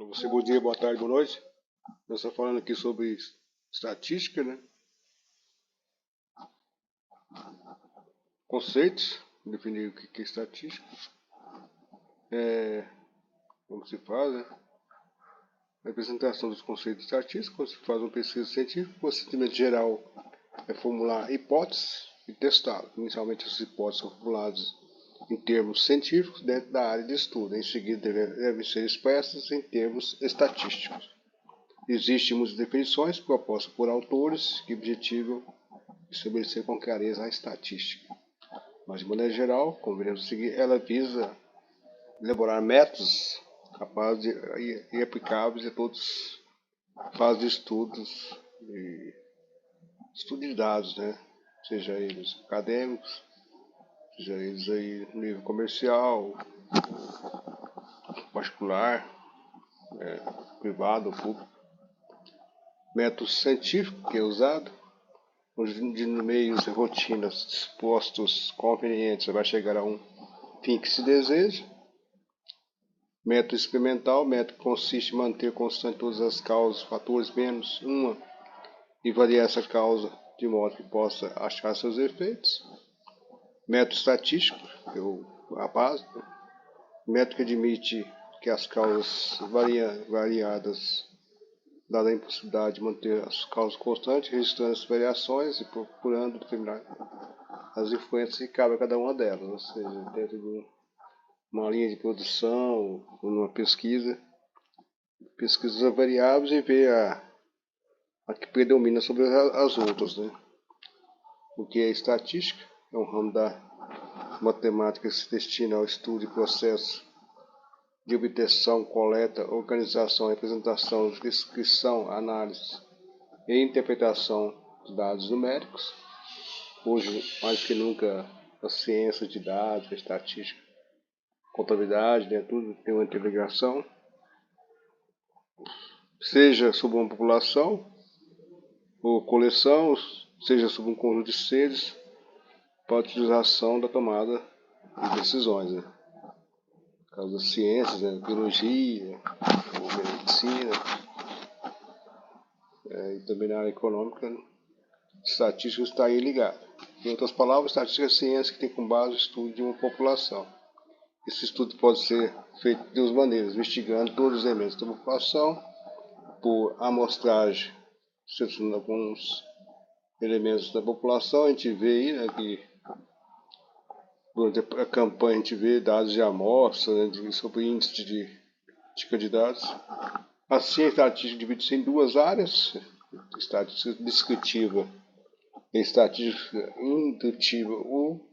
Você, bom dia, boa tarde, boa noite. Nós estamos falando aqui sobre estatística, né? Conceitos, definir o que é estatística, como se faz, né? A apresentação dos conceitos estatísticos, quando se faz uma pesquisa científica, o procedimento geral é formular hipóteses e testá-las. Inicialmente, essas hipóteses são formuladas em termos científicos dentro da área de estudo. Em seguida, devem ser expressas em termos estatísticos. Existem muitas definições propostas por autores que objetivam estabelecer com clareza a estatística. Mas, de maneira geral, como veremos seguir, ela visa elaborar métodos capazes e aplicáveis a todas as fases de estudos e estudo de dados, né? Seja eles acadêmicos, seja eles aí no nível comercial, particular, privado ou público. Método científico que é usado, de meios e rotinas dispostos convenientes vai chegar a um fim que se deseja. Método experimental, método que consiste em manter constante todas as causas, fatores menos uma, e variar essa causa de modo que possa achar seus efeitos. Método estatístico, que é a base. Método que admite que as causas variadas, dada a impossibilidade de manter as causas constantes, registrando as variações e procurando determinar as influências que cabem a cada uma delas, ou seja, dentro de uma linha de produção, ou numa pesquisa as variáveis e ver a que predomina sobre as outras, né? O que é estatística? É um ramo da matemática que se destina ao estudo e processo de obtenção, coleta, organização, representação, descrição, análise e interpretação de dados numéricos. Hoje, mais que nunca, a ciência de dados, a estatística, contabilidade, né, tudo tem uma integração, seja sobre uma população ou coleção, seja sobre um conjunto de seres, para a utilização da tomada de decisões, né? No caso das ciências, né, biologia, medicina, e também na área econômica, né? Estatística está aí ligada. Em outras palavras, estatística é a ciência que tem como base o estudo de uma população. Esse estudo pode ser feito de duas maneiras, investigando todos os elementos da população, por amostragem, selecionando alguns elementos da população. A gente vê aí, né, que durante a campanha a gente vê dados de amostra, né, sobre índice de candidatos. Assim, a estatística divide-se em duas áreas: estatística descritiva e estatística indutiva ou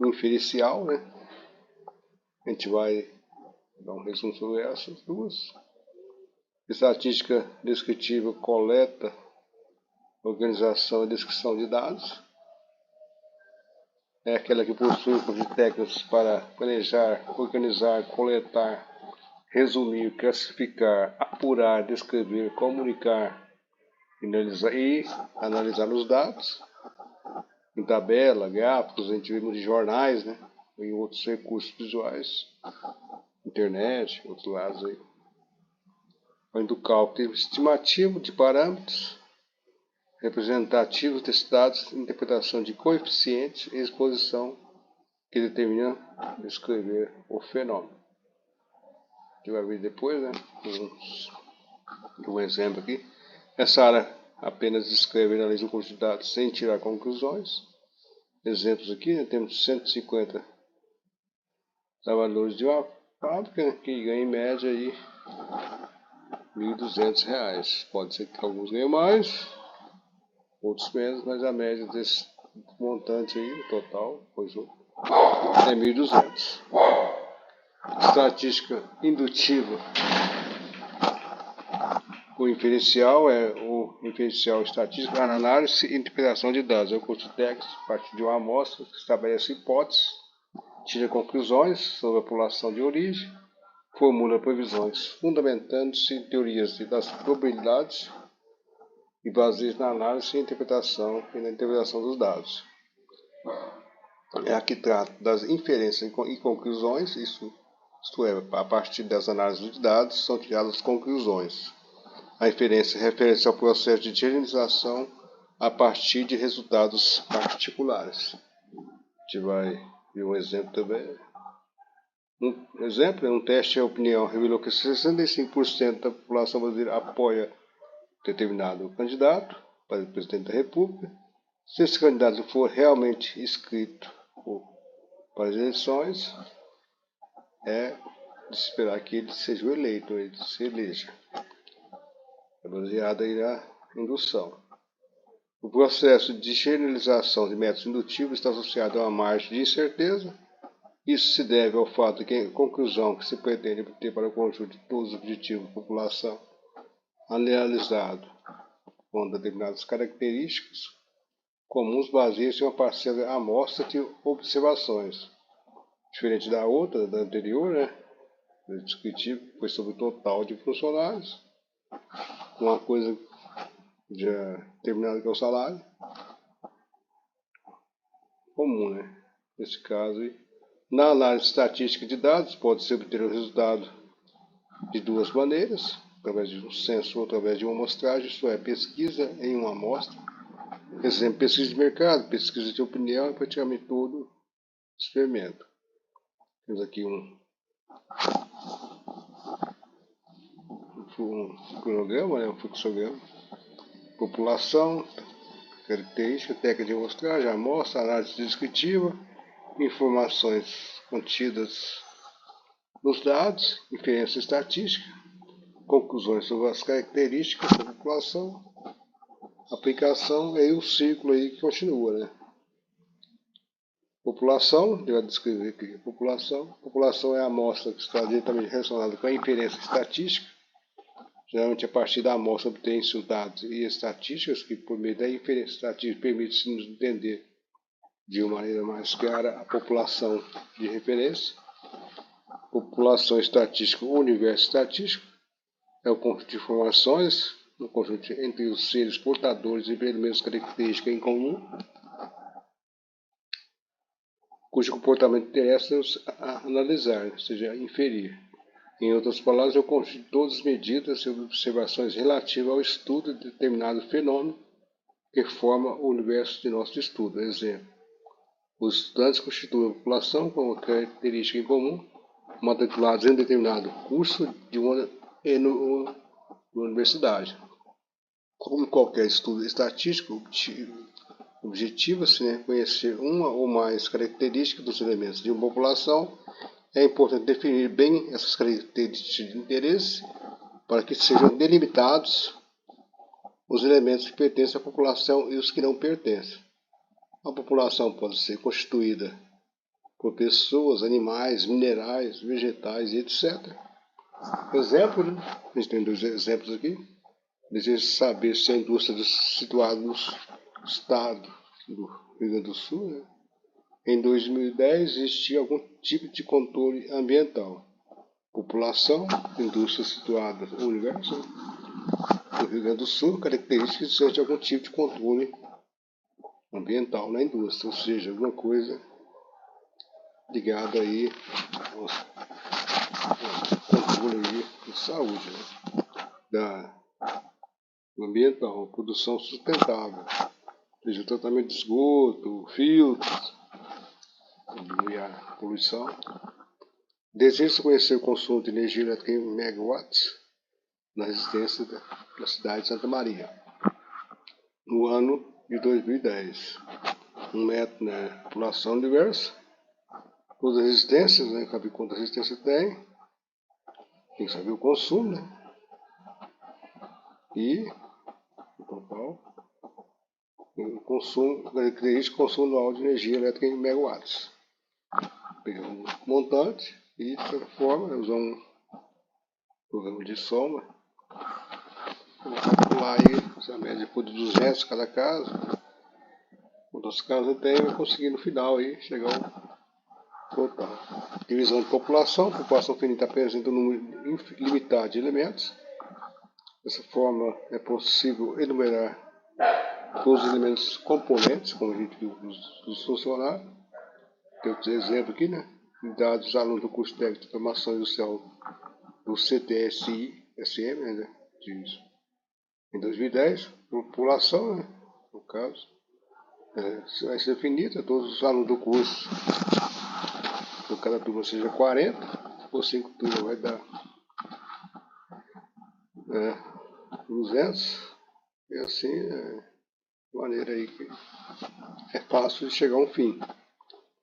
inferencial, né? A gente vai dar um resumo sobre essas duas. Estatística descritiva coleta, organização e descrição de dados. É aquela que possui um conjunto de técnicas para planejar, organizar, coletar, resumir, classificar, apurar, descrever, comunicar e analisar os dados. Em tabela, gráficos, a gente vê de jornais, né? Em outros recursos visuais, internet, outros lados aí. Além do cálculo estimativo de parâmetros, representativos desses dados, interpretação de coeficientes e exposição que determina descrever o fenômeno. A gente vai ver depois, né? Um exemplo aqui. Essa área apenas descreve e analisa um conjunto de dados sem tirar conclusões. Exemplos aqui, né? Temos 150 trabalhadores de uma fábrica que ganham em média aí R$1.200. Pode ser que alguns ganhem mais, outros menos, mas a média desse montante aí, o total, é 1.200. Estatística indutiva. O inferencial estatístico, análise e interpretação de dados. É o curso técnico, a partir de uma amostra, que estabelece hipóteses, tira conclusões sobre a população de origem, formula previsões, fundamentando-se em teorias das probabilidades e baseia-se na análise e interpretação e na interpretação dos dados. É a que trata das inferências e conclusões, isso Isto é, a partir das análises de dados são tiradas as conclusões. A inferência refere-se ao processo de generalização a partir de resultados particulares. A gente vai ver um exemplo também. Um exemplo, um teste de opinião revelou que 65% da população brasileira apoia determinado candidato para o presidente da República. Se esse candidato for realmente inscrito para as eleições, é de esperar que ele seja o eleito, ele se eleja. É baseado aí na indução. O processo de generalização de métodos indutivos está associado a uma margem de incerteza. Isso se deve ao fato de que a conclusão que se pretende obter para o conjunto de todos os objetivos da população analisado com determinadas características comuns baseia-se em uma parcela amostra de observações. Diferente da outra, da anterior, o descritivo foi sobre o total de funcionários, uma coisa já determinada que é o salário comum, nesse caso. Na análise estatística de dados, pode-se obter o resultado de duas maneiras, através de um censo ou através de uma amostragem, isto é, pesquisa em uma amostra. Exemplo, pesquisa de mercado, pesquisa de opinião e praticamente todo experimento. Temos aqui um cronograma, um fluxograma. População, característica, técnica de amostragem, amostra, análise descritiva, informações contidas nos dados, inferência estatística, conclusões sobre as características da população, aplicação e aí o ciclo aí que continua, População, eu vou descrever aqui a população. População é a amostra que está diretamente relacionada com a inferência estatística. Geralmente, a partir da amostra obtém-se os dados e estatísticas, que por meio da inferência estatística permite nos entender de uma maneira mais clara a população de referência. População estatística, o universo estatístico, é o conjunto de informações, um conjunto entre os seres portadores de elementos características em comum, cujo comportamento interessa-nos analisar, ou seja, inferir. Em outras palavras, é o conjunto de todas as medidas e observações relativas ao estudo de determinado fenômeno que forma o universo de nosso estudo. Exemplo, os estudantes constituem a população com uma característica em comum, matriculados em determinado curso de uma universidade. Como qualquer estudo estatístico, objetiva-se conhecer uma ou mais características dos elementos de uma população. É importante definir bem essas características de interesse para que sejam delimitados os elementos que pertencem à população e os que não pertencem. A população pode ser constituída por pessoas, animais, minerais, vegetais e etc. Exemplo, a gente tem dois exemplos aqui. Deseja saber se a indústria situada no estado do Rio Grande do Sul, em 2010 existia algum tipo de controle ambiental. População, indústria situada no universo do Rio Grande do Sul, características de algum tipo de controle ambiental na indústria, ou seja, alguma coisa ligada aí ao controle aí de saúde, do ambiental, produção sustentável, ou seja, tratamento de esgoto, filtros, diminuir a poluição. Deseja conhecer o consumo de energia elétrica em megawatts na resistência da cidade de Santa Maria, no ano de 2010. Um método, população universo, todas as resistências, saber quanta resistência tem que saber o consumo, e o total, o consumo, característica consumo anual de energia elétrica em megawatts. Pegar um montante e, de certa forma, usar um programa de soma, calcular aí a média de 200 cada caso. Quantos casos eu tenho, eu consegui no final aí chegar ao total. Divisão de população. A população finita apresenta um número limitado de elementos. Dessa forma, é possível enumerar todos os elementos componentes, como a gente viu dos funcionários. Tem outro exemplo aqui, dados dos alunos do curso técnico de automação industrial do CTSI-SM, né, em 2010, população, né, no caso, vai ser definida, todos os alunos do curso, por cada turma seja 40, por 5 turmas vai dar 200, e assim, de maneira aí que é fácil de chegar a um fim.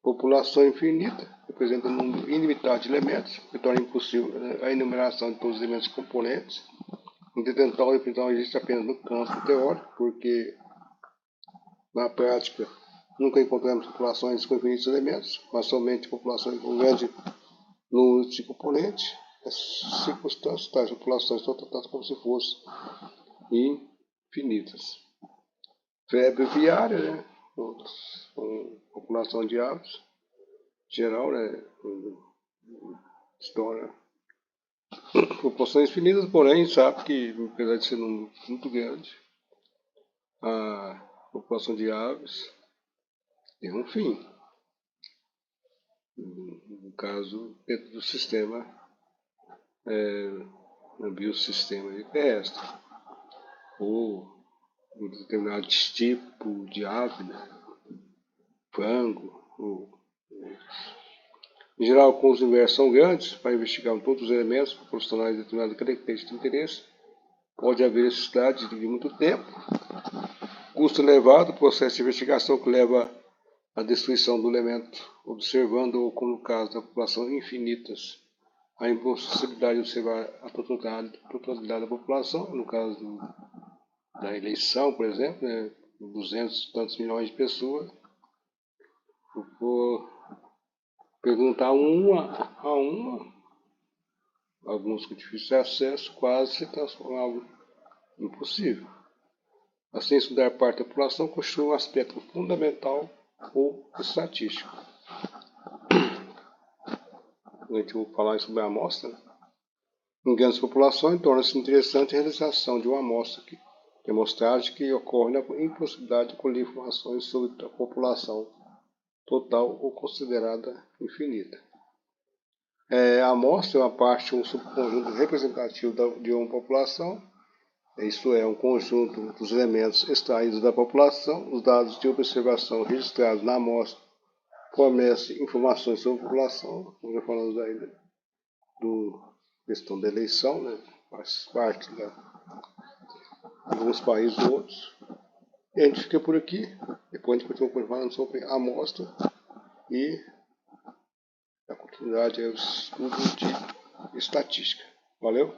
População infinita representa um número ilimitado de elementos, que torna impossível a enumeração de todos os elementos componentes. Entretanto, tal definição existe apenas no campo teórico, porque na prática nunca encontramos populações com infinitos elementos, mas somente populações com grande número de componentes. As circunstâncias tais populações são tratadas como se fossem infinitas. Febre viária, né? Com população de aves, geral, né? História. Proporções infinitas, porém, sabe que, apesar de ser um número muito grande, a população de aves tem um fim. No caso, dentro do sistema, no biossistema terrestre, ou um determinado tipo de ave, né? Frango, ou em geral, com os universos são grandes, para investigar todos os elementos proporcionais de determinada característica de interesse, pode haver necessidade de muito tempo, custo elevado, processo de investigação que leva à destruição do elemento, observando, ou como no caso da população infinitas, a impossibilidade de observar a totalidade da população, no caso da eleição, por exemplo, né, 200 e tantos milhões de pessoas, por perguntar uma a uma, alguns com difícil acesso, quase se transforma em algo impossível. Assim, estudar parte da população constitui um aspecto fundamental ou estatístico. A gente vai falar sobre a amostra, né? Em grandes populações, torna-se interessante a realização de uma amostra de amostragem que ocorre na impossibilidade de colher informações sobre a população total ou considerada infinita. A amostra é uma parte, um subconjunto representativo de uma população, isto é, um conjunto dos elementos extraídos da população. Os dados de observação registrados na amostra fornecem informações sobre a população. Já falamos aí, né, questão da eleição, né, faz parte de alguns países ou outros. E a gente fica por aqui. Depois a gente continua falando sobre a amostra e a continuidade é o estudo de estatística. Valeu?